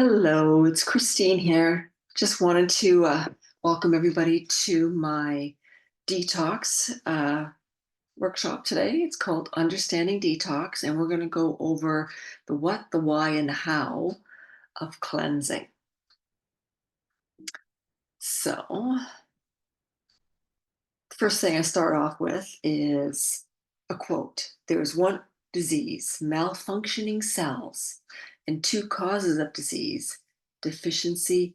Hello, it's Christine here. Just wanted to welcome everybody to my detox workshop today. It's called Understanding Detox, and we're going to go over the what, the why, and the how of cleansing. So, the first thing I start off with is a quote. There is one disease, malfunctioning cells, and two causes of disease, deficiency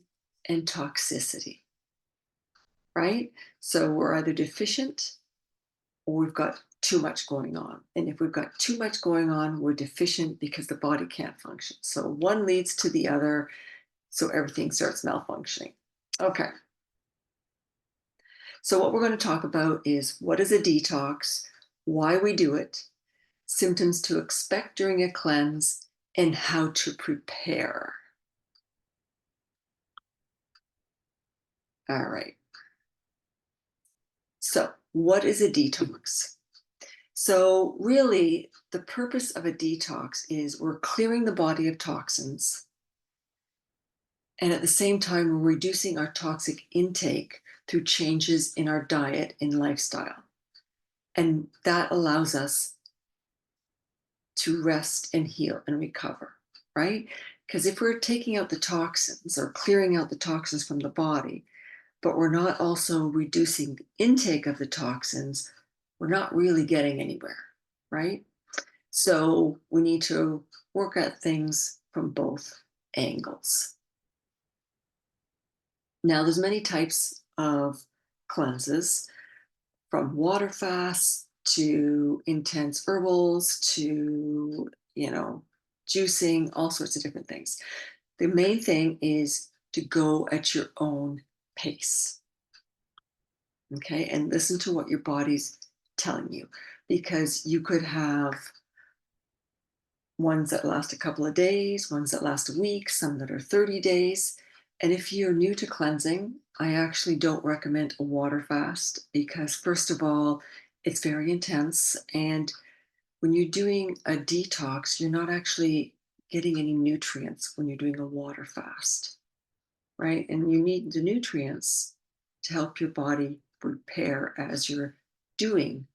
and toxicity. Right? So we're either deficient or we've got too much going on. And if we've got too much going on, we're deficient because the body can't function. So one leads to the other, so everything starts malfunctioning. Okay. So what we're going to talk about is what is a detox, why we do it, symptoms to expect during a cleanse, and how to prepare. All right. So what is a detox? So really, the purpose of a detox is we're clearing the body of toxins, and at the same time, we're reducing our toxic intake through changes in our diet and lifestyle. And that allows us to rest and heal and recover, right? Because if we're taking out the toxins or clearing out the toxins from the body, but we're not also reducing the intake of the toxins, we're not really getting anywhere, right? So we need to work at things from both angles. Now, there's many types of cleanses, from water fasts to intense herbals to, juicing, all sorts of different things. The main thing is to go at your own pace, okay? And listen to what your body's telling you, because you could have ones that last a couple of days, ones that last a week, some that are 30 days. And if you're new to cleansing, I actually don't recommend a water fast because, first of all, it's very intense. And when you're doing a detox, you're not actually getting any nutrients when you're doing a water fast, right? And you need the nutrients to help your body repair as you're doing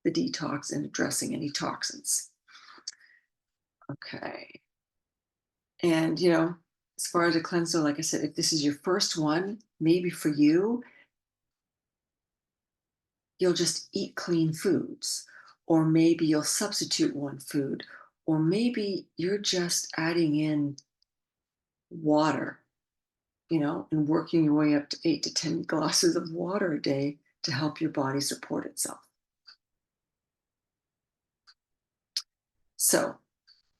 the detox and addressing any toxins. Okay. And, as far as a cleanser, like I said, if this is your first one, maybe for you, you'll just eat clean foods, or maybe you'll substitute one food, or maybe you're just adding in water, and working your way up to 8 to 10 glasses of water a day to help your body support itself. So,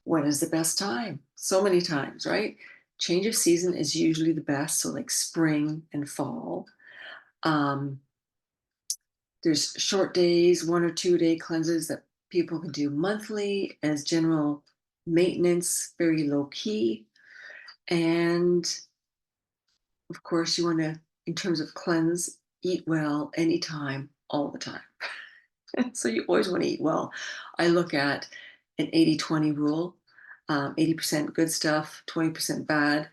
when is the best time? So many times, right? Change of season is usually the best. So, like spring and fall. Um, there's short days, 1 or 2 day cleanses that people can do monthly as general maintenance, very low key. And of course, you want to, in terms of cleanse, eat well anytime, all the time. So you always want to eat well. I look at an 80-20 rule, 80% good stuff, 20% bad.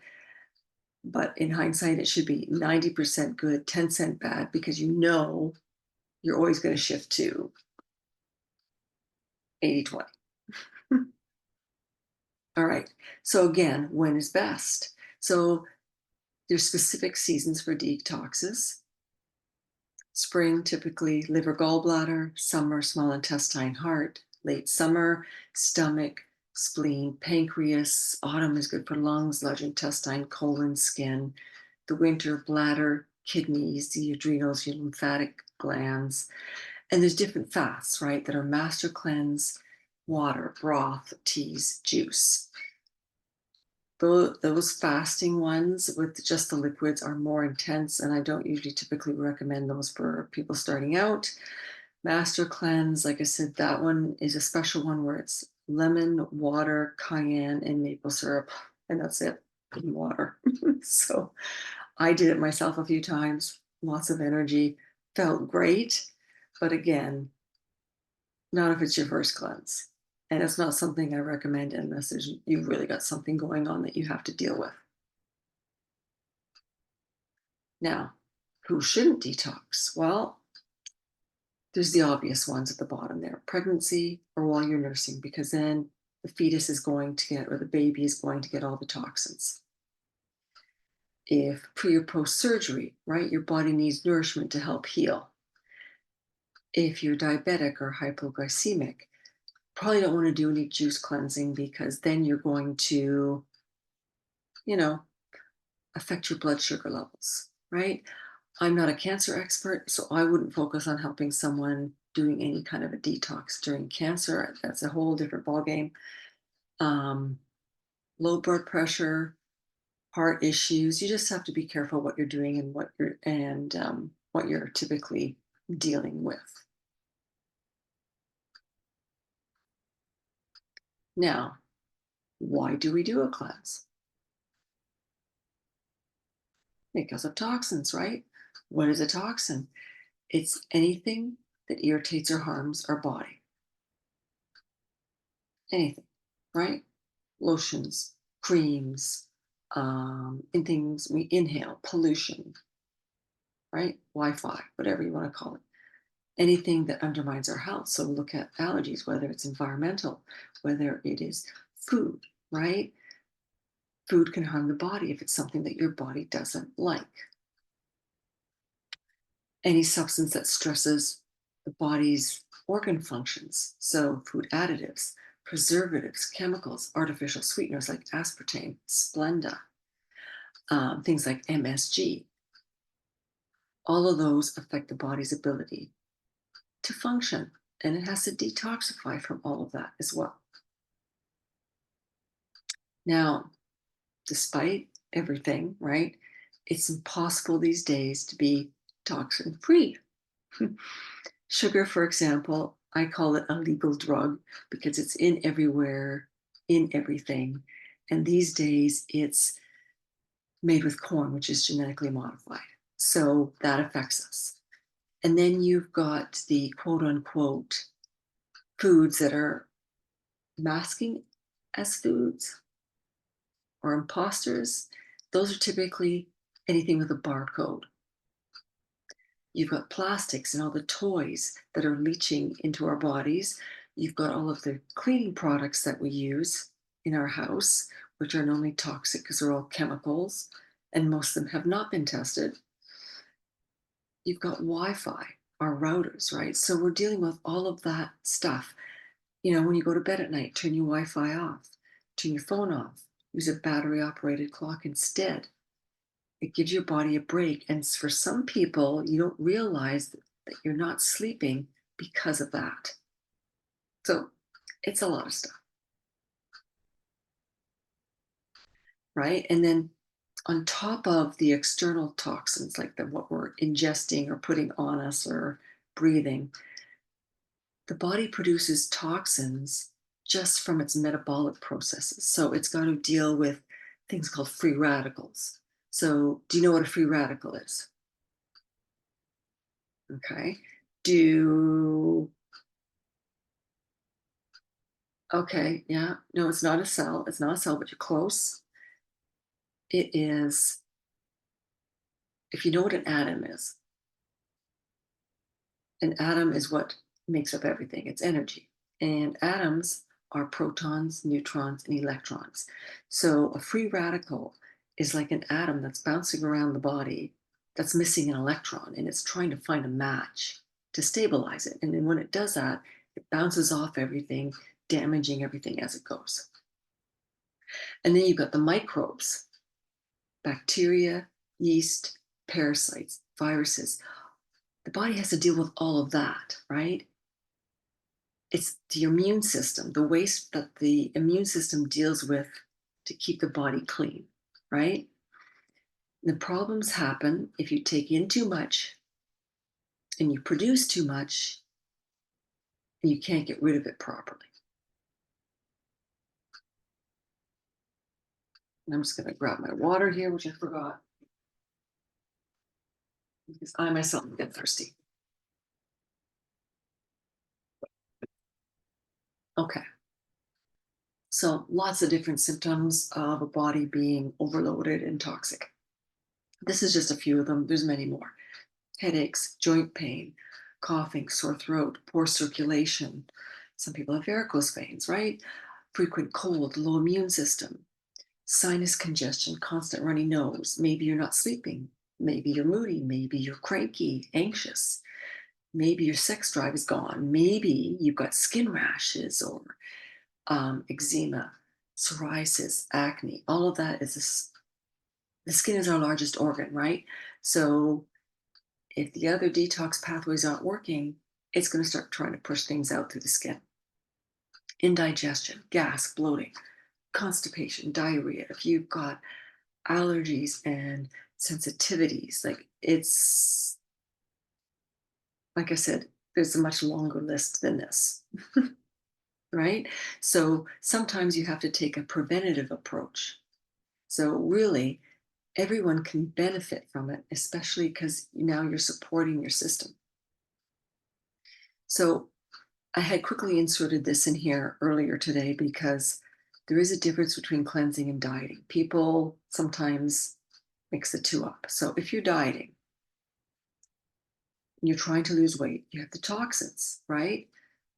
But in hindsight, it should be 90% good, 10% bad, because you're always going to shift to 80-20. All right. So again, when is best? So there's specific seasons for detoxes. Spring, typically liver, gallbladder; summer, small intestine, heart; late summer, stomach, spleen, pancreas; autumn is good for lungs, large intestine, colon, skin; the winter, bladder, kidneys, the adrenals, your lymphatic glands. And there's different fasts, right, that are master cleanse, water, broth, teas, juice. Those fasting ones with just the liquids are more intense, and I don't usually typically recommend those for people starting out. Master cleanse, like I said, that one is a special one where it's lemon, water, cayenne, and maple syrup, and that's it, and water. So I did it myself a few times, lots of energy, felt great, but again, not if it's your first cleanse. And it's not something I recommend unless you've really got something going on that you have to deal with. Now, who shouldn't detox? Well, there's the obvious ones at the bottom there, pregnancy or while you're nursing, because then the fetus is going to get, or the baby is going to get all the toxins. If pre or post surgery, right, your body needs nourishment to help heal. If you're diabetic or hypoglycemic, probably don't want to do any juice cleansing because then you're going to, you know, affect your blood sugar levels, right? I'm not a cancer expert, so I wouldn't focus on helping someone doing any kind of a detox during cancer. That's a whole different ballgame. Um, Low blood pressure, heart issues. You just have to be careful what you're doing and what you're typically dealing with. Now, why do we do a cleanse? Because of toxins, right? What is a toxin? It's anything that irritates or harms our body. Anything, right? Lotions, creams, and things we inhale, pollution, right? Wi-Fi, whatever you want to call it. Anything that undermines our health. So look at allergies, whether it's environmental, whether it is food, right? Food can harm the body if it's something that your body doesn't like. Any substance that stresses the body's organ functions. So food additives, preservatives, chemicals, artificial sweeteners like aspartame, Splenda, things like MSG. All of those affect the body's ability to function, and it has to detoxify from all of that as well. Now, despite everything, right, it's impossible these days to be toxin free. Sugar, for example, I call it a legal drug because it's in everywhere, in everything. And these days it's made with corn, which is genetically modified. So that affects us. And then you've got the quote unquote foods that are masking as foods or imposters. Those are typically anything with a barcode. You've got plastics and all the toys that are leaching into our bodies. You've got all of the cleaning products that we use in our house, which are normally toxic because they're all chemicals, and most of them have not been tested. You've got Wi-Fi, our routers, right? So we're dealing with all of that stuff. You know, when you go to bed at night, turn your Wi-Fi off, turn your phone off, use a battery operated clock instead. It gives your body a break. And for some people, you don't realize that you're not sleeping because of that. So it's a lot of stuff, right? And then on top of the external toxins, like what we're ingesting or putting on us or breathing, the body produces toxins just from its metabolic processes. So it's got to deal with things called free radicals. So, do you know what a free radical is? Okay. Do Okay, yeah. No, it's not a cell. It's not a cell, but you're close. It is, if you know what an atom is, an atom is what makes up everything. It's energy. And atoms are protons, neutrons, and electrons. So a free radical is like an atom that's bouncing around the body that's missing an electron, and it's trying to find a match to stabilize it. And then when it does that, it bounces off everything, damaging everything as it goes. And then you've got the microbes, bacteria, yeast, parasites, viruses. The body has to deal with all of that, right? It's the immune system, the waste that the immune system deals with to keep the body clean, right? The problems happen if you take in too much and you produce too much and you can't get rid of it properly. And I'm just going to grab my water here, which I forgot because I myself get thirsty. Okay. So, lots of different symptoms of a body being overloaded and toxic. This is just a few of them, there's many more. Headaches, joint pain, coughing, sore throat, poor circulation. Some people have varicose veins, right? Frequent cold, low immune system, sinus congestion, constant runny nose. Maybe you're not sleeping. Maybe you're moody. Maybe you're cranky, anxious. Maybe your sex drive is gone. Maybe you've got skin rashes or eczema, psoriasis, acne. All of that is this, the skin is our largest organ, right? So if the other detox pathways aren't working, it's going to start trying to push things out through the skin. Indigestion, gas, bloating, constipation, diarrhea. If you've got allergies and sensitivities, like I said, there's a much longer list than this, right? So sometimes you have to take a preventative approach. So really, everyone can benefit from it, especially because now you're supporting your system. So I had quickly inserted this in here earlier today because there is a difference between cleansing and dieting. People sometimes mix the two up. So if you're dieting and you're trying to lose weight, you have the toxins, right?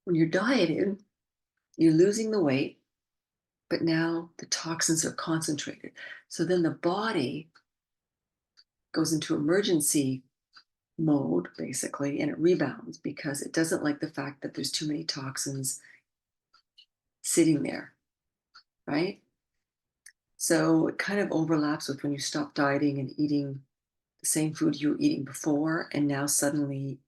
When you're dieting, you're losing the weight, but now the toxins are concentrated. So then the body goes into emergency mode, basically, and it rebounds because it doesn't like the fact that there's too many toxins sitting there, right? So it kind of overlaps with when you stop dieting and eating the same food you were eating before, and now suddenly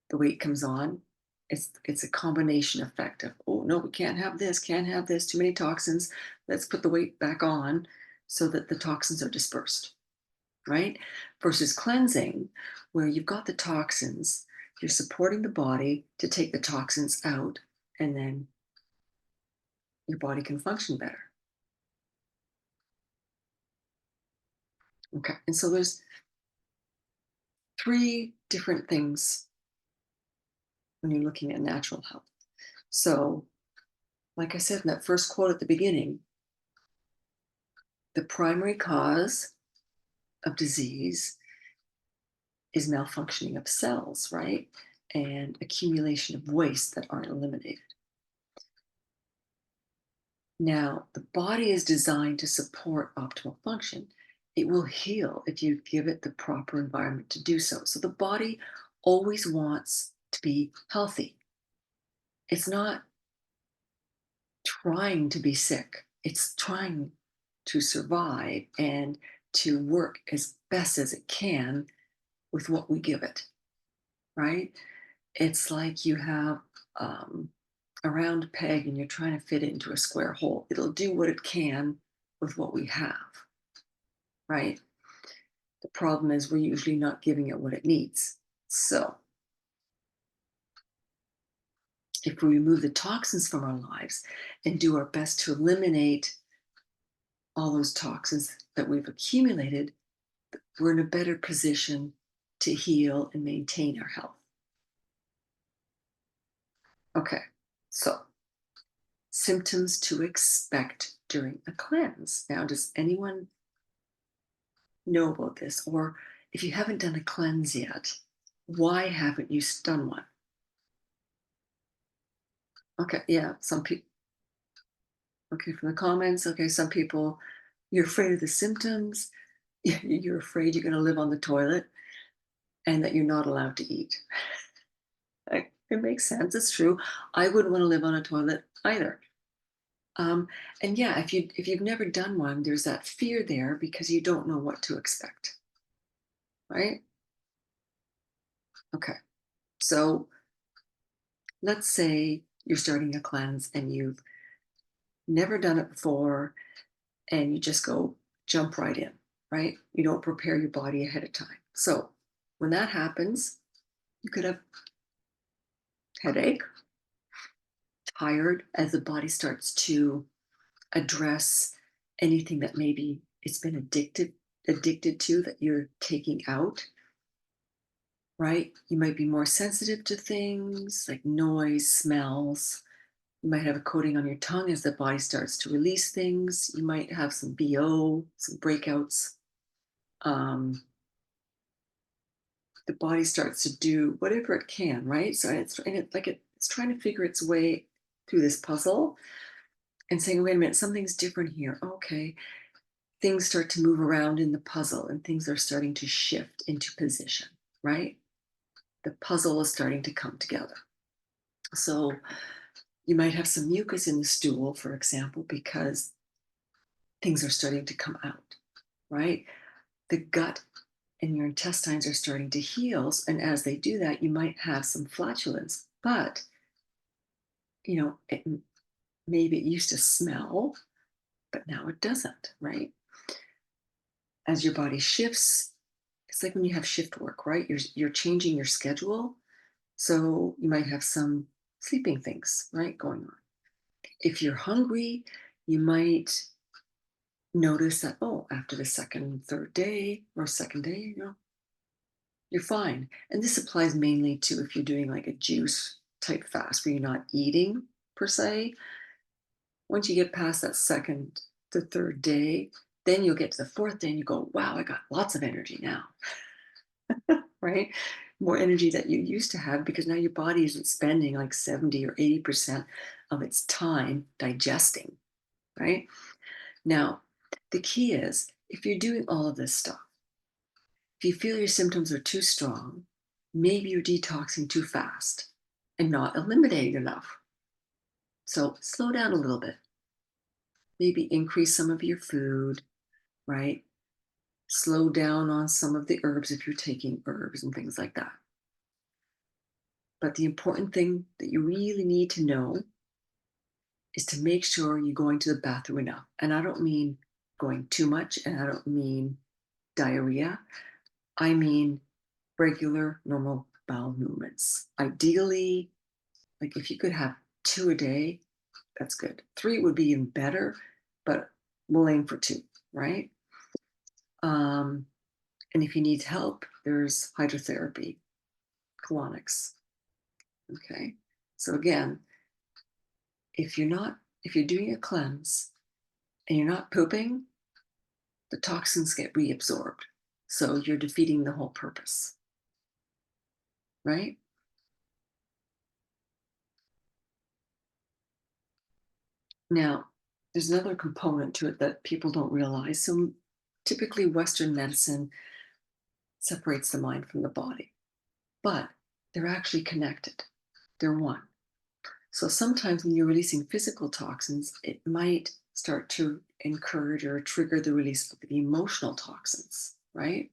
the weight comes on. It's a combination effect of, oh no, we can't have this, can't have this, too many toxins. Let's put the weight back on so that the toxins are dispersed, right? Versus cleansing, where you've got the toxins, you're supporting the body to take the toxins out, and then your body can function better. Okay. And so there's three different things when you're looking at natural health. So, like I said in that first quote at the beginning, the primary cause of disease is malfunctioning of cells, right? And accumulation of waste that aren't eliminated. Now, the body is designed to support optimal function. It will heal if you give it the proper environment to do so. So the body always wants to be healthy. It's not trying to be sick, it's trying to survive and to work as best as it can with what we give it, right? It's like you have a round peg and you're trying to fit it into a square hole. It'll do what it can with what we have, right? The problem is we're usually not giving it what it needs. So if we remove the toxins from our lives and do our best to eliminate all those toxins that we've accumulated, we're in a better position to heal and maintain our health. Okay, so symptoms to expect during a cleanse. Now, does anyone know about this? Or if you haven't done a cleanse yet, why haven't you done one? Okay, yeah, some people, okay, from the comments, okay, some people, you're afraid of the symptoms, you're afraid you're going to live on the toilet, and that you're not allowed to eat. It makes sense, it's true. I wouldn't want to live on a toilet either. Um, and yeah, if you've never done one, there's that fear there because you don't know what to expect, right? Okay, so let's say you're starting a cleanse and you've never done it before, and you just go jump right in, right? You don't prepare your body ahead of time. So when that happens, you could have headache, tired as the body starts to address anything that maybe it's been addicted to that you're taking out, right? You might be more sensitive to things like noise, smells, You might have a coating on your tongue as the body starts to release things. You might have some BO, some breakouts. Um, the body starts to do whatever it can, right? So it's trying to figure its way through this puzzle and saying, wait a minute, something's different here. Okay. Things start to move around in the puzzle and things are starting to shift into position, right? The puzzle is starting to come together. So you might have some mucus in the stool, for example, because things are starting to come out, right? The gut and your intestines are starting to heal. And as they do that, you might have some flatulence, but maybe it used to smell, but now it doesn't, right? As your body shifts, it's like when you have shift work, right? You're changing your schedule. So you might have some sleeping things, right, going on. If you're hungry, you might notice that, oh, after the second, third day or second day, you're fine. And this applies mainly to if you're doing like a juice type fast where you're not eating per se. Once you get past that second to third day, then you'll get to the fourth day and you go, wow, I got lots of energy now, right? More energy that you used to have because now your body isn't spending like 70 or 80% of its time digesting, right? Now, the key is if you're doing all of this stuff, if you feel your symptoms are too strong, maybe you're detoxing too fast and not eliminating enough. So slow down a little bit. Maybe increase some of your food, right? Slow down on some of the herbs if you're taking herbs and things like that. But the important thing that you really need to know is to make sure you're going to the bathroom enough. And I don't mean going too much, and I don't mean diarrhea. I mean regular, normal bowel movements. Ideally, like if you could have 2 a day, that's good. 3 would be even better, but we'll aim for 2, right? Um, and if you need help, there's hydrotherapy, colonics. Okay. So again, if you're doing a cleanse and you're not pooping, the toxins get reabsorbed. So you're defeating the whole purpose, right? Now, there's another component to it that people don't realize. So typically Western medicine separates the mind from the body, but they're actually connected. They're one. So sometimes when you're releasing physical toxins, it might start to encourage or trigger the release of the emotional toxins, right?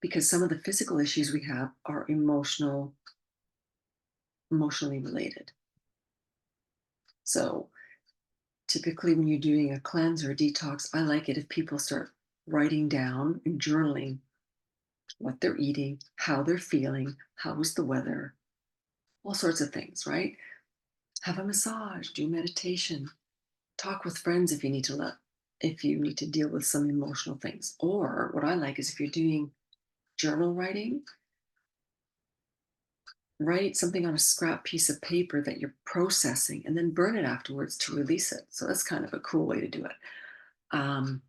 Because some of the physical issues we have are emotionally related. So typically when you're doing a cleanse or a detox, I like it if people start writing down and journaling what they're eating, how they're feeling, how was the weather, all sorts of things, right? Have a massage, do meditation, talk with friends if you need to deal with some emotional things. Or what I like is if you're doing journal writing, write something on a scrap piece of paper that you're processing and then burn it afterwards to release it. So that's kind of a cool way to do it. Um,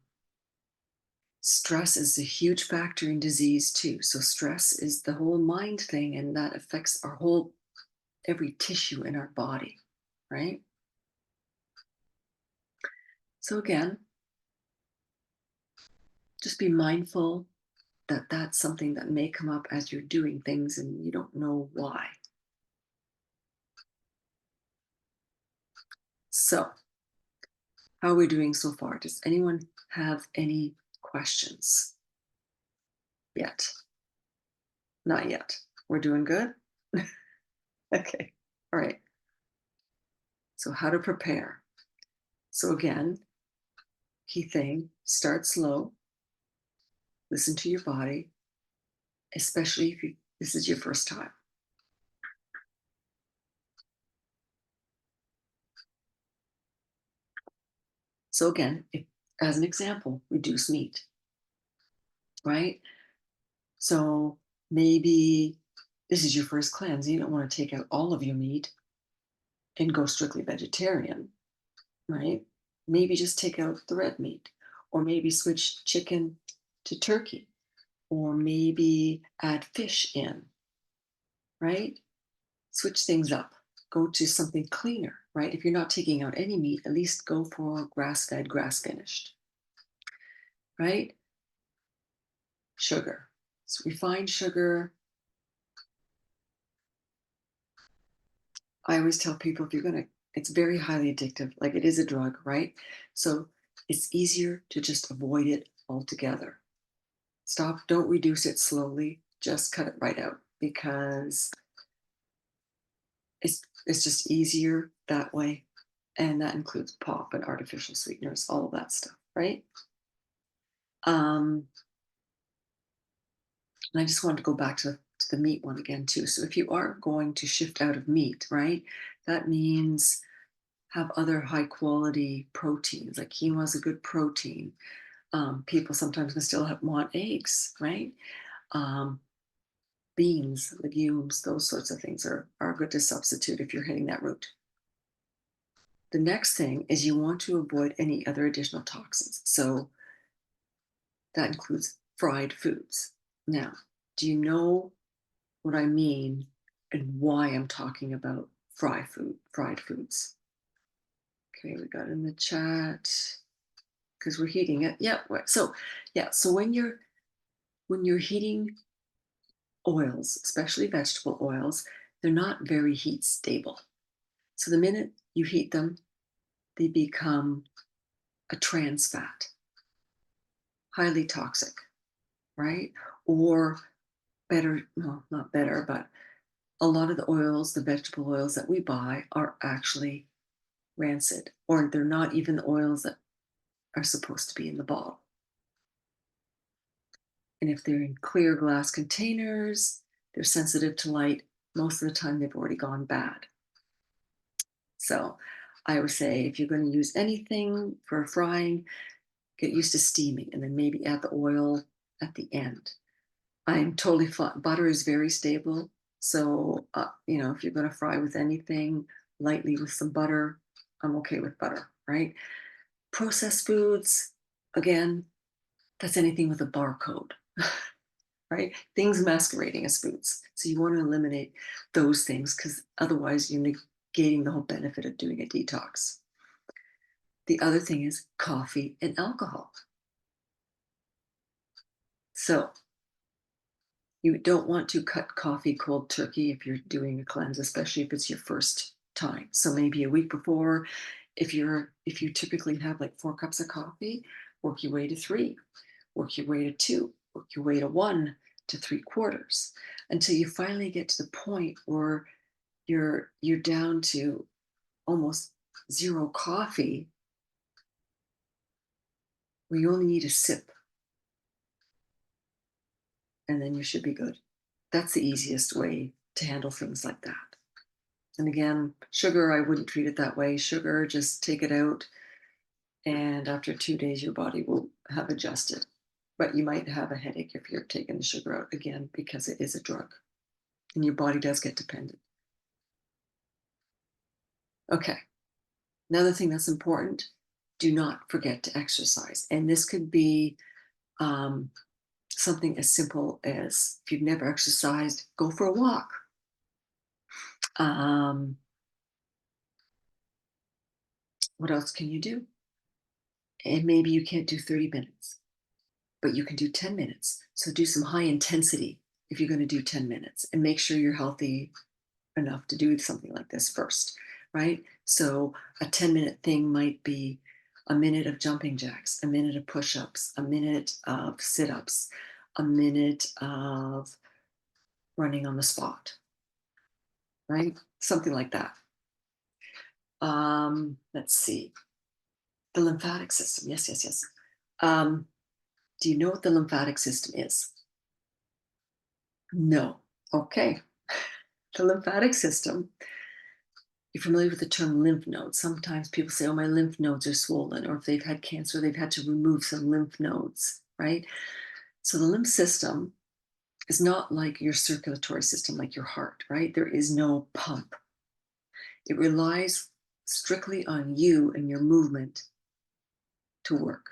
Stress is a huge factor in disease too. So stress is the whole mind thing, and that affects our whole every tissue in our body, right? So again, just be mindful that that's something that may come up as you're doing things and you don't know why. So, how are we doing so far? Does anyone have any questions yet? Not yet. We're doing good? Okay. All right. So, how to prepare? So, again, key thing start slow, listen to your body, especially if this is your first time. So, again, as an example, reduce meat, right? So, maybe this is your first cleanse. You don't want to take out all of your meat. and go strictly vegetarian, right? Maybe just take out the red meat, or maybe switch chicken to turkey, or maybe add fish in, right? Switch things up. Go to something cleaner, right? If you're not taking out any meat, at least go for grass fed, grass finished, right? Sugar. So refined sugar. I always tell people if you're going to, it's very highly addictive, like it is a drug, right? So it's easier to just avoid it altogether. Stop, don't reduce it slowly, just cut it right out because it's just easier that way. And that includes pop and artificial sweeteners, all of that stuff, right? Um, and I just wanted to go back to the meat one again too. So if you are going to shift out of meat, right, that means have other high quality proteins. Like quinoa is a good protein. People sometimes can still want eggs, right? Um, Beans, legumes, those sorts of things are good to substitute if you're heading that route. The next thing is you want to avoid any other additional toxins. So that includes fried foods. Now, do you know what I mean and why I'm talking about fried foods? Okay, we got in the chat because we're heating it. Yeah, right. So yeah, so when you're heating oils, especially vegetable oils, they're not very heat stable. So the minute you heat them, they become a trans fat, highly toxic, right? Or better, well, not better, but a lot of the oils, the vegetable oils that we buy are actually rancid, or they're not even the oils that are supposed to be in the bottle. And if they're in clear glass containers, they're sensitive to light. Most of the time, they've already gone bad. So I would say if you're going to use anything for frying, get used to steaming and then maybe add the oil at the end. I'm totally fine. Butter is very stable. So, if you're going to fry with anything lightly with some butter, I'm okay with butter, right? Processed foods, again, that's anything with a barcode, right? Things masquerading as foods. So you want to eliminate those things because otherwise you're negating the whole benefit of doing a detox. The other thing is coffee and alcohol. So you don't want to cut coffee cold turkey if you're doing a cleanse, especially if it's your first time. So maybe a week before, if you typically have like 4 cups of coffee, work your way to 3, work your way to 2, work your way to 1 to 3/4, until you finally get to the point where you're down to almost zero coffee, where you only need a sip, and then you should be good. That's the easiest way to handle things like that. And again, sugar, I wouldn't treat it that way. Sugar, just take it out, and after 2 days, your body will have adjusted. But you might have a headache if you're taking the sugar out again because it is a drug and your body does get dependent. Okay, another thing that's important, do not forget to exercise. And this could be um, something as simple as if you've never exercised, go for a walk. Um, what else can you do? And maybe you can't do 30 minutes, but you can do 10 minutes. So do some high intensity if you're going to do 10 minutes and make sure you're healthy enough to do something like this first, right? So a 10-minute thing might be a minute of jumping jacks, a minute of push ups, a minute of sit ups, a minute of running on the spot, right? Something like that. Let's see. The lymphatic system. Yes, yes, yes. Do you know what the lymphatic system is? No. Okay. The lymphatic system, you're familiar with the term lymph nodes. Sometimes people say, oh, my lymph nodes are swollen, or if they've had cancer, they've had to remove some lymph nodes, right? So the lymph system is not like your circulatory system, like your heart, right? There is no pump. It relies strictly on you and your movement to work.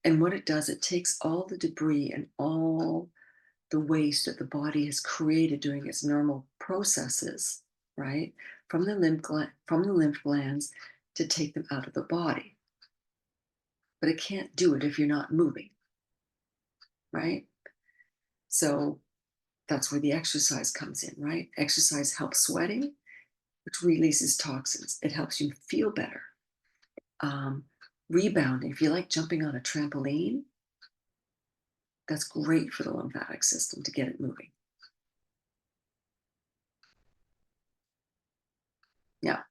And what it does, it takes all the debris and all the waste that the body has created during its normal processes, right, from the lymph glands to take them out of the body. But it can't do it if you're not moving, right? So that's where the exercise comes in, right? Exercise helps sweating, which releases toxins. It helps you feel better. Um, Rebounding, if you like jumping on a trampoline, that's great for the lymphatic system to get it moving. Now,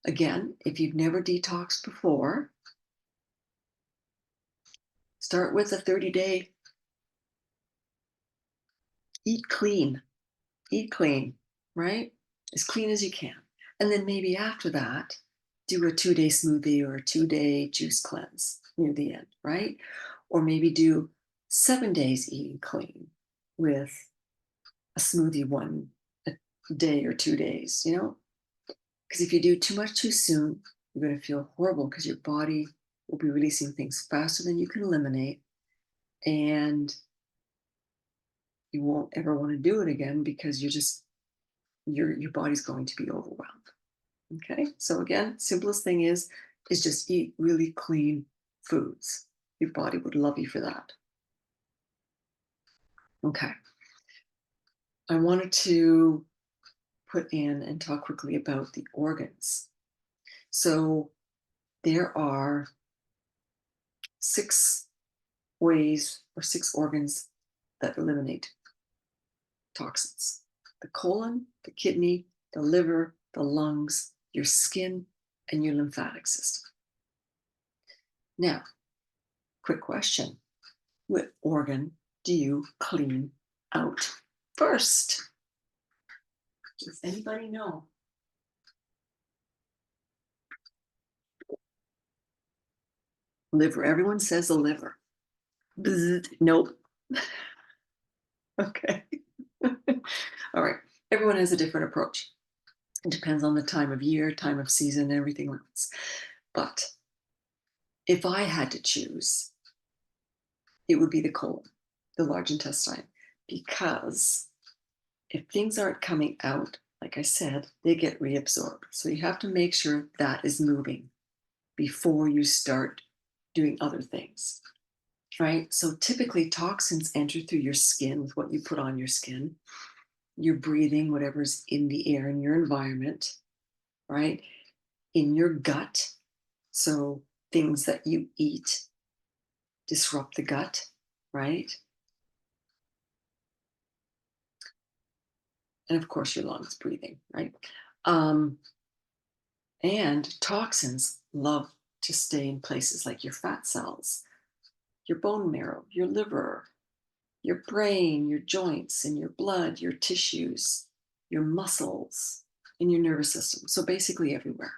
again, if you've never detoxed before, start with a 30-day eat clean, eat clean, right? As clean as you can. And then maybe after that, do a 2-day smoothie or a 2-day juice cleanse near the end, right? Or maybe do 7 days eating clean with a smoothie one a day or 2 days, Because if you do too much too soon, you're going to feel horrible because your body will be releasing things faster than you can eliminate. And you won't ever want to do it again because your body's going to be overwhelmed. Okay, so again, simplest thing is just eat really clean foods. Your body would love you for that. Okay, I wanted to put in and talk quickly about the organs. So there are 6 ways or 6 organs that eliminate toxins: the colon, the kidney, the liver, the lungs, your skin, and your lymphatic system. Now, quick question: what organ do you clean out first? Does anybody know? Liver. Everyone says the liver. Bzzzt. Nope. Okay. All right. Everyone has a different approach. It depends on the time of year, time of season, and everything else. But if I had to choose, it would be the colon, the large intestine, because if things aren't coming out, like I said, they get reabsorbed. So you have to make sure that is moving before you start doing other things, right? So typically toxins enter through your skin with what you put on your skin. You're breathing whatever's in the air in your environment, right? In your gut. So things that you eat disrupt the gut, right? And of course, your lungs breathing, right? Um, and toxins love to stay in places like your fat cells, your bone marrow, your liver, your brain, your joints, and your blood, your tissues, your muscles, and your nervous system. So basically everywhere.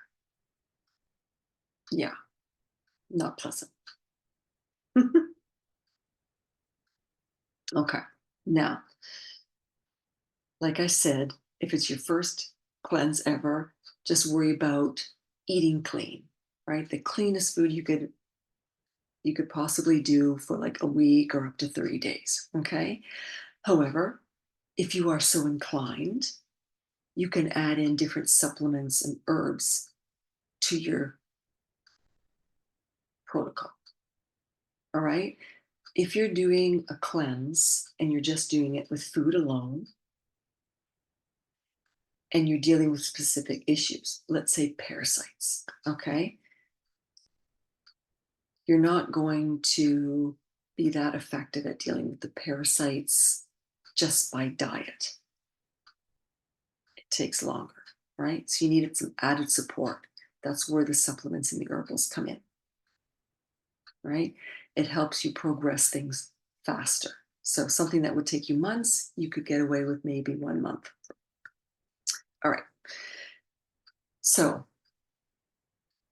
Yeah, not pleasant. Okay. Now, like I said, if it's your first cleanse ever, just worry about eating clean, right? The cleanest food you could possibly do for like a week or up to 30 days. Okay. However, if you are so inclined, you can add in different supplements and herbs to your protocol. All right. If you're doing a cleanse and you're just doing it with food alone and you're dealing with specific issues, let's say parasites, okay, you're not going to be that effective at dealing with the parasites just by diet. It takes longer, right? So you needed some added support. That's where the supplements and the herbals come in, right? It helps you progress things faster. So something that would take you months, you could get away with maybe 1 month. All right. So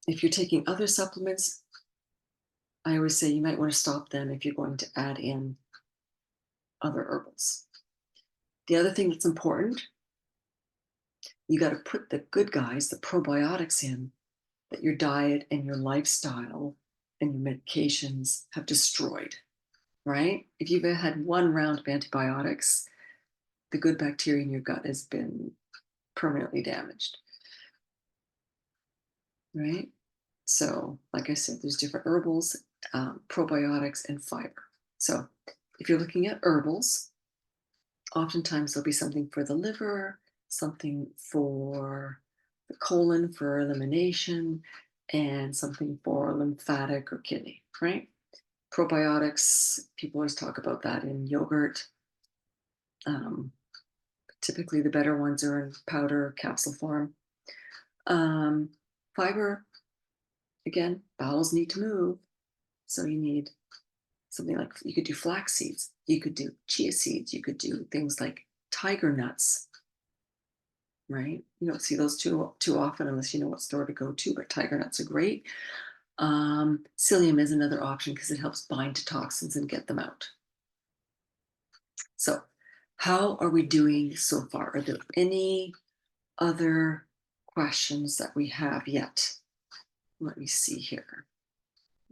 if you're taking other supplements, I always say you might want to stop them if you're going to add in other herbals. The other thing that's important You got to put the good guys, the probiotics in that your diet and your lifestyle and your medications have destroyed, right? If you've had one round of antibiotics, the good bacteria in your gut has been permanently damaged, right? So, like I said, there's different herbals, probiotics, and fiber. So, if you're looking at herbals, oftentimes there'll be something for the liver, something for the colon for elimination, and something for lymphatic or kidney, right? Probiotics, people always talk about that in yogurt. Um, Typically, the better ones are in powder or capsule form. Um, Fiber, again, bowels need to move. So you need something like you could do flax seeds, you could do chia seeds, you could do things like tiger nuts, right? You don't see those too often unless you know what store to go to, but tiger nuts are great. Psyllium is another option because it helps bind to toxins and get them out. So, how are we doing so far? Are there any other questions that we have yet? Let me see here.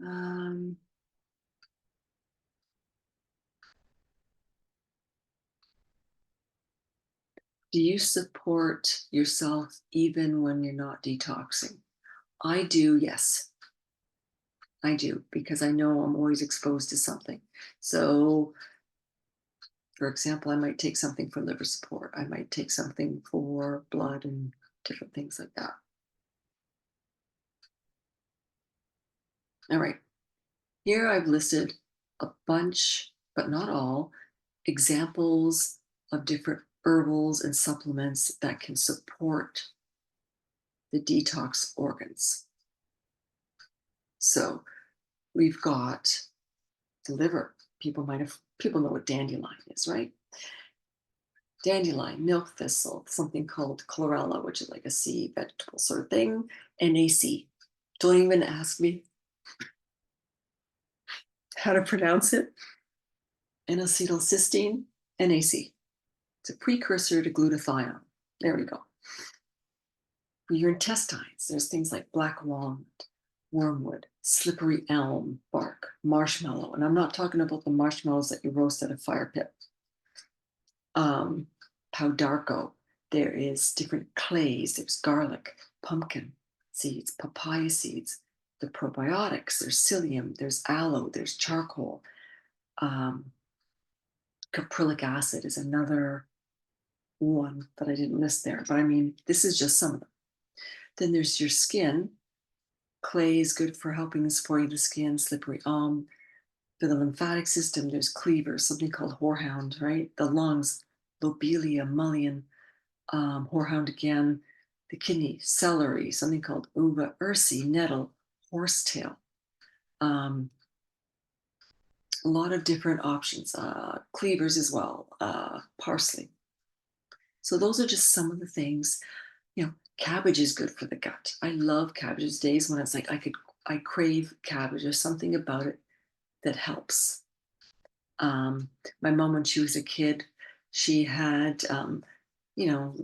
Um, do you support yourself even when you're not detoxing? I do, yes. I do, because I know I'm always exposed to something. So, for example, I might take something for liver support. I might take something for blood and different things like that. All right. Here I've listed a bunch, but not all, examples of different herbals and supplements that can support the detox organs. So we've got the liver. People know what dandelion is, right? Dandelion, milk thistle, something called chlorella, which is like a sea vegetable sort of thing, NAC. Don't even ask me how to pronounce it. N-acetylcysteine, NAC. It's a precursor to glutathione. There we go. For your intestines, there's things like black walnut, wormwood, slippery elm bark, marshmallow. And I'm not talking about the marshmallows that you roast at a fire pit. Powdarko. There is different clays. There's garlic, pumpkin seeds, papaya seeds, the probiotics. There's psyllium, there's aloe, there's charcoal. Caprylic acid is another one that I didn't list there, but I mean, this is just some of them. Then there's your skin. Clay is good for helping support the skin, slippery elm. For the lymphatic system, there's cleavers, something called horehound, right? The lungs, lobelia, mullein, horehound again. The kidney, celery, something called uva ursi, nettle, horsetail. A lot of different options, cleavers as well, parsley. So those are just some of the things. Cabbage is good for the gut. I love cabbage. There's days when it's like I crave cabbage. There's something about it that helps. My mom, when she was a kid, she had, you know,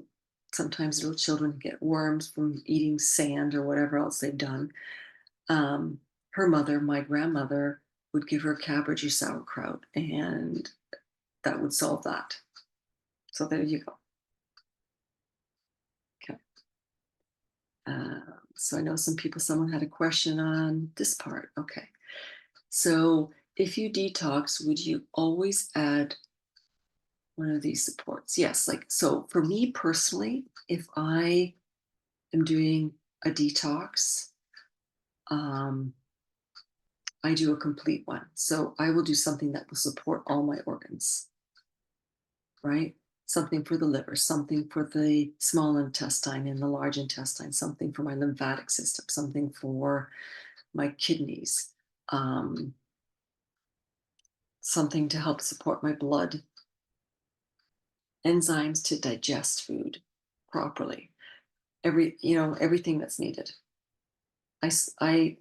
sometimes little children get worms from eating sand or whatever else they've done. Her mother, my grandmother, would give her cabbage or sauerkraut, and that would solve that. So there you go. Okay. So I know someone had a question on this part. Okay. So if you detox, would you always add one of these supports? Yes. Like, so for me personally, if I am doing a detox, I do a complete one. So I will do something that will support all my organs, right? Something for the liver, something for the small intestine and the large intestine, something for my lymphatic system, something for my kidneys, something to help support my blood, enzymes to digest food properly, everything that's needed. I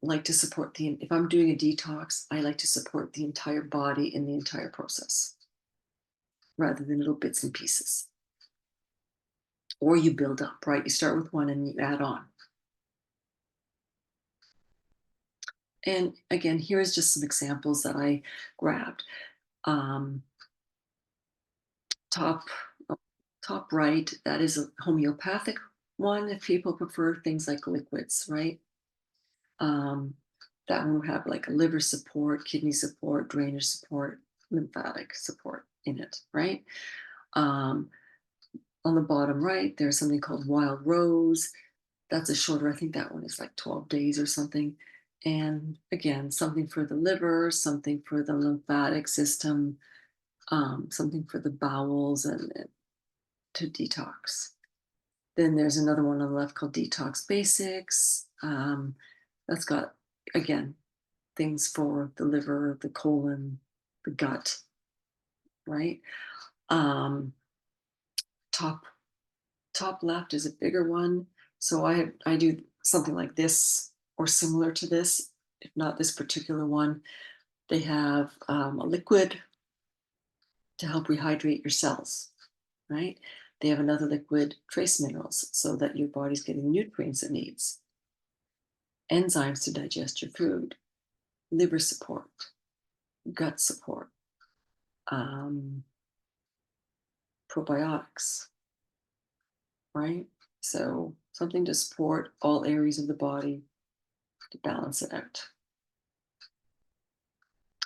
like to support if I'm doing a detox, I like to support the entire body in the entire process rather than little bits and pieces. or you build up, right? You start with one and you add on. And again, here's just some examples that I grabbed. Um, top oh, top right, that is a homeopathic one if people prefer things like liquids, right? Um, that one will have like a liver support, kidney support, drainage support, lymphatic support in it, right? Um, on the bottom right, there's something called wild rose. That's a shorter, I think that one is like 12 days or something. And again, something for the liver, something for the lymphatic system, something for the bowels and to detox. Then there's another one on the left called Detox Basics. That's got, again, things for the liver, the colon, the gut, right? Um, top top left is a bigger one. So I do something like this or similar to this, if not this particular one. They have a liquid to help rehydrate your cells, right? They have another liquid, trace minerals, so that your body's getting the nutrients it needs, enzymes to digest your food, liver support, gut support, um, probiotics, right? So something to support all areas of the body to balance it out.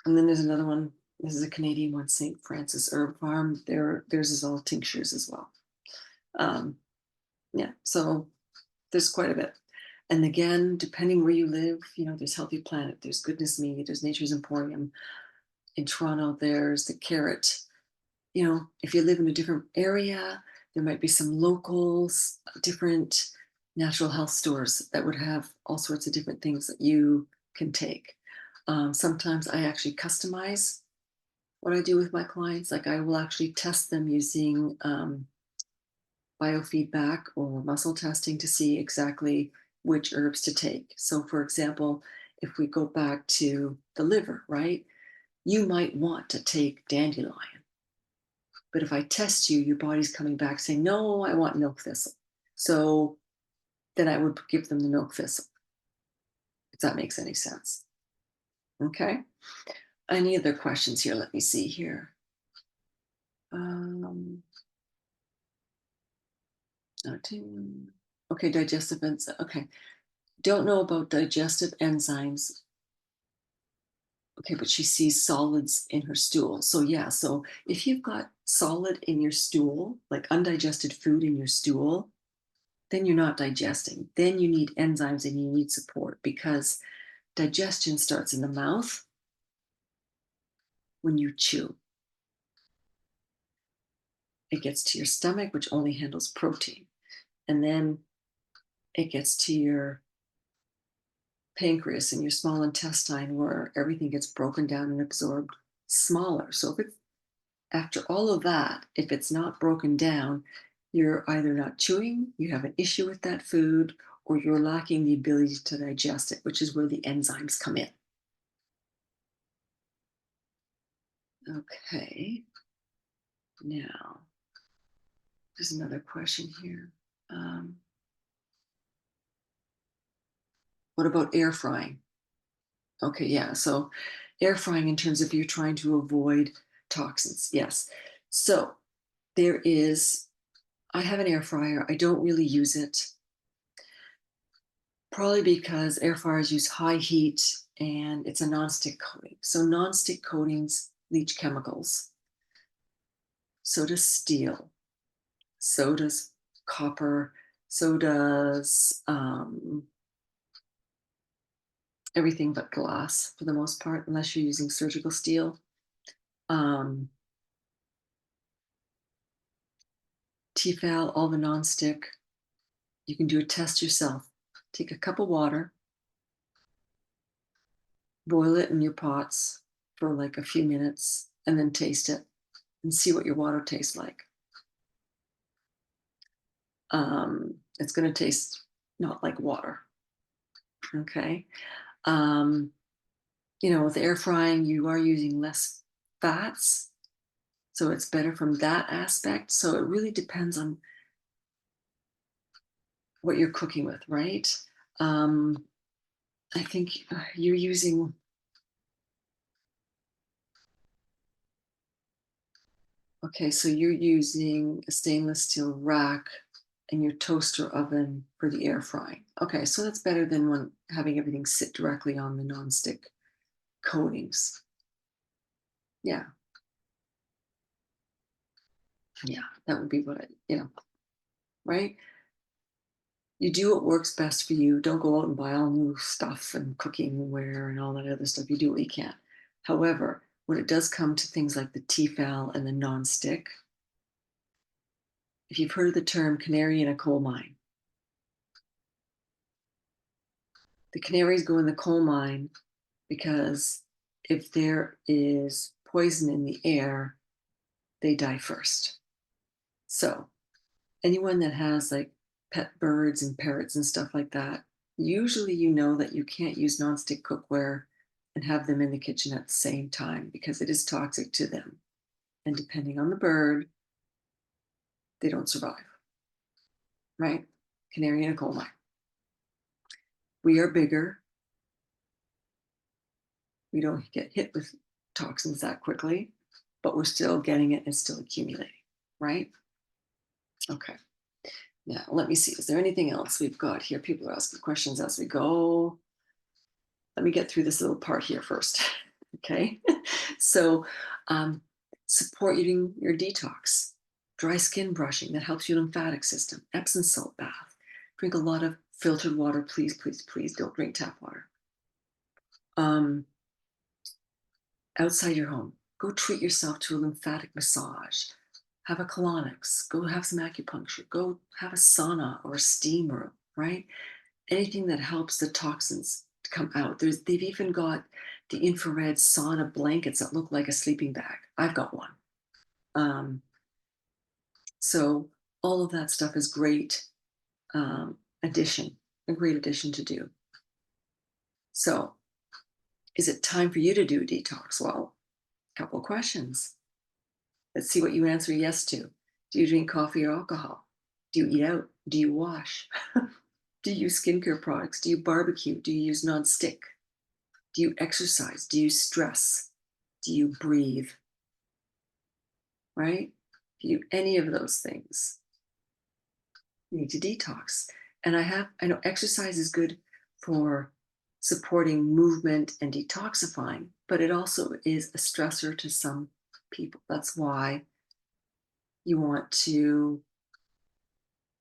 And then there's another one. This is a Canadian one, St. Francis Herb Farm. Theirs is all tinctures as well. Um, yeah, so there's quite a bit. And again, depending where you live, there's Healthy Planet, there's Goodness Me, there's Nature's Emporium. In Toronto, there's the Carrot. If you live in a different area, there might be some locals, different natural health stores that would have all sorts of different things that you can take. Sometimes I actually customize what I do with my clients. Like I will actually test them using biofeedback or muscle testing to see exactly which herbs to take. So, for example, if we go back to the liver, right? You might want to take dandelion. But if I test you, your body's coming back saying, no, I want milk thistle. So then I would give them the milk thistle, if that makes any sense. Okay. Any other questions here? Let me see here. Um, okay, digestive enzymes. Okay. Don't know about digestive enzymes. Okay, but she sees solids in her stool. So yeah, so if you've got solid in your stool, like undigested food in your stool, then you're not digesting. Then you need enzymes and you need support because digestion starts in the mouth when you chew. It gets to your stomach, which only handles protein. And then it gets to your pancreas and your small intestine where everything gets broken down and absorbed smaller. So if it's after all of that, if it's not broken down, you're either not chewing, you have an issue with that food, or you're lacking the ability to digest it, which is where the enzymes come in. Okay. Now, there's another question here. What about air frying? Okay, yeah. So, air frying in terms of you're trying to avoid toxins. Yes. So, I have an air fryer. I don't really use it, probably because air fryers use high heat and it's a nonstick coating. So, nonstick coatings leach chemicals. So does steel. So does copper. So does everything but glass for the most part, unless you're using surgical steel. Um, Tefal, all the nonstick. You can do a test yourself. Take a cup of water, boil it in your pots for like a few minutes, and then taste it and see what your water tastes like. It's going to taste not like water. Okay. Um, with air frying, you are using less fats. So it's better from that aspect. So it really depends on what you're cooking with, right? Um, I think you're using, okay, so you're using a stainless steel rack and your toaster oven for the air frying. Okay, so that's better than when having everything sit directly on the nonstick coatings. Yeah, yeah, that would be what right? You do what works best for you. Don't go out and buy all new stuff and cooking ware and all that other stuff. You do what you can. However, when it does come to things like the Tefal and the nonstick, if you've heard of the term canary in a coal mine, the canaries go in the coal mine because if there is poison in the air, they die first. So anyone that has like pet birds and parrots and stuff like that, usually you know that you can't use nonstick cookware and have them in the kitchen at the same time because it is toxic to them. And depending on the bird, they don't survive, right? Canary in a coal mine. We are bigger. We don't get hit with toxins that quickly, but we're still getting it and still accumulating, right? Okay. Now, let me see. Is there anything else we've got here? People are asking questions as we go. Let me get through this little part here first. Okay. So, um, support your detox, dry skin brushing that helps your lymphatic system, Epsom salt bath. Drink a lot of filtered water. Please, please, please don't drink tap water. Um, Outside your home, go treat yourself to a lymphatic massage. Have a colonics. Go have some acupuncture. Go have a sauna or a steam room, right? Anything that helps the toxins to come out. They've even got the infrared sauna blankets that look like a sleeping bag. I've got one. Um, so all of that stuff is great addition, a great addition to do. So is it time for you to do a detox? Well, a couple of questions. Let's see what you answer yes to. Do you drink coffee or alcohol? Do you eat out? Do you wash? Do you use skincare products? Do you barbecue? Do you use non-stick? Do you exercise? Do you stress? Do you breathe? Right? If you do any of those things, you need to detox. And I know exercise is good for supporting movement and detoxifying, but it also is a stressor to some people. That's why you want to,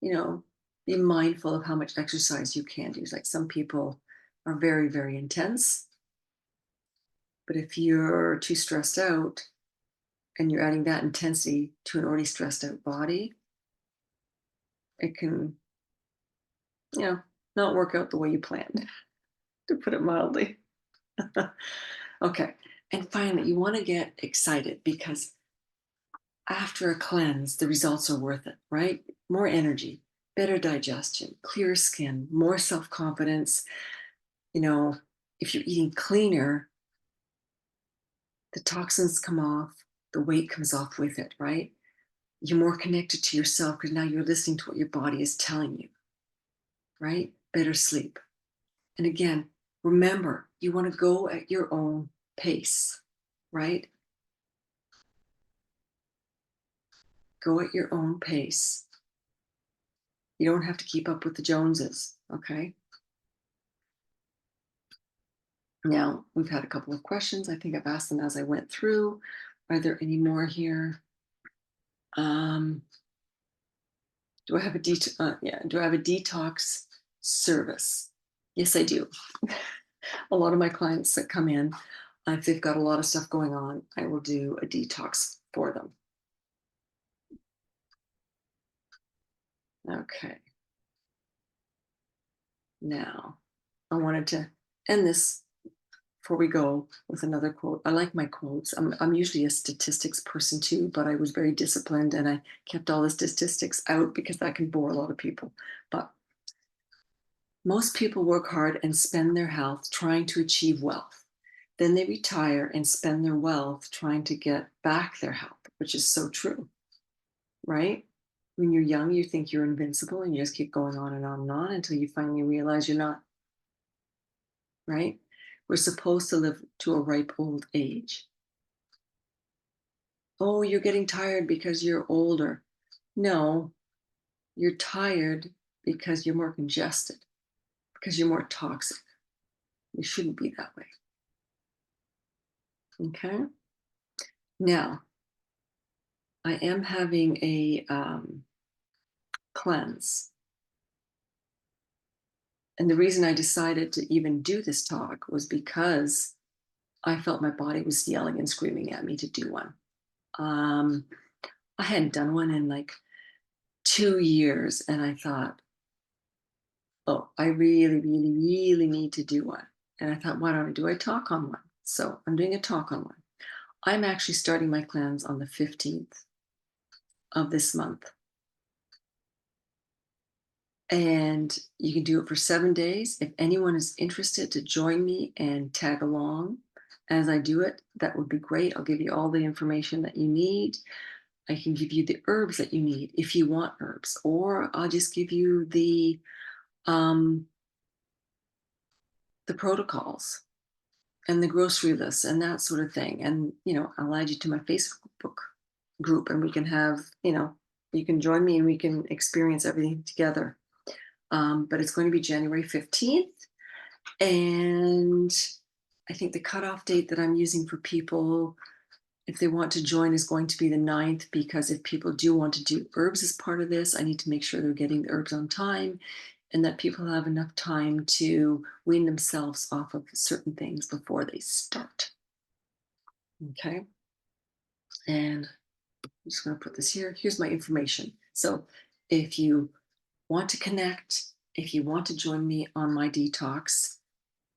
you know, be mindful of how much exercise you can do. Like some people are very, very intense, but if you're too stressed out and you're adding that intensity to an already stressed out body, it can, you know, not work out the way you planned, to put it mildly. Okay. And finally, you want to get excited because after a cleanse, the results are worth it, right? More energy, better digestion, clearer skin, more self confidence. You know, if you're eating cleaner, the toxins come off, the weight comes off with it, right? You're more connected to yourself because now you're listening to what your body is telling you, right? Better sleep. And again, remember, you want to go at your own pace, right? Go at your own pace. You don't have to keep up with the Joneses, okay? Now, we've had a couple of questions. I think I've asked them as I went through. Are there any more here? Um, do I have a do I have a detox service? Yes, I do. A lot of my clients that come in, if they've got a lot of stuff going on, I will do a detox for them. Okay. Now, I wanted to end this before we go with another quote. I like my quotes. I'm usually a statistics person too, but I was very disciplined and I kept all the statistics out because that can bore a lot of people. But most people work hard and spend their health trying to achieve wealth. Then they retire and spend their wealth trying to get back their health, which is so true, right? When you're young, you think you're invincible and you just keep going on and on and on until you finally realize you're not, right? We're supposed to live to a ripe old age. Oh, you're getting tired because you're older. No, you're tired because you're more congested, because you're more toxic. You shouldn't be that way. Okay. Now, I am having a cleanse. And the reason I decided to even do this talk was because I felt my body was yelling and screaming at me to do one. Um, I hadn't done one in like 2 years, and I thought, oh, I really, really, really need to do one. And I thought, why don't I do a talk on one? So I'm doing a talk on one. I'm actually starting my cleanse on the 15th of this month. And you can do it for 7 days. If anyone is interested to join me and tag along as I do it, that would be great. I'll give you all the information that you need. I can give you the herbs that you need if you want herbs, or I'll just give you um, the protocols and the grocery lists and that sort of thing. And I'll add you to my Facebook group, and we can have you can join me and we can experience everything together. But it's going to be January 15th. And I think the cutoff date that I'm using for people, if they want to join, is going to be the 9th, because if people do want to do herbs as part of this, I need to make sure they're getting the herbs on time and that people have enough time to wean themselves off of certain things before they start. Okay. And I'm just going to put this here. Here's my information. So if you want to connect, if you want to join me on my detox,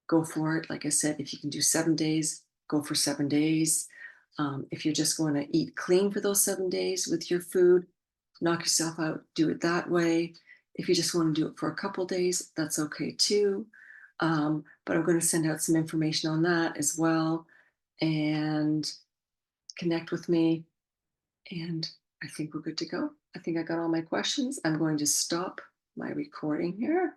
go for it. Like I said, if you can do 7 days, go for 7 days. If you're just going to eat clean for those 7 days with your food, knock yourself out, do it that way. If you just want to do it for a couple days, that's okay too. But I'm going to send out some information on that as well, and connect with me. And I think we're good to go. I think I got all my questions. I'm going to stop my recording here.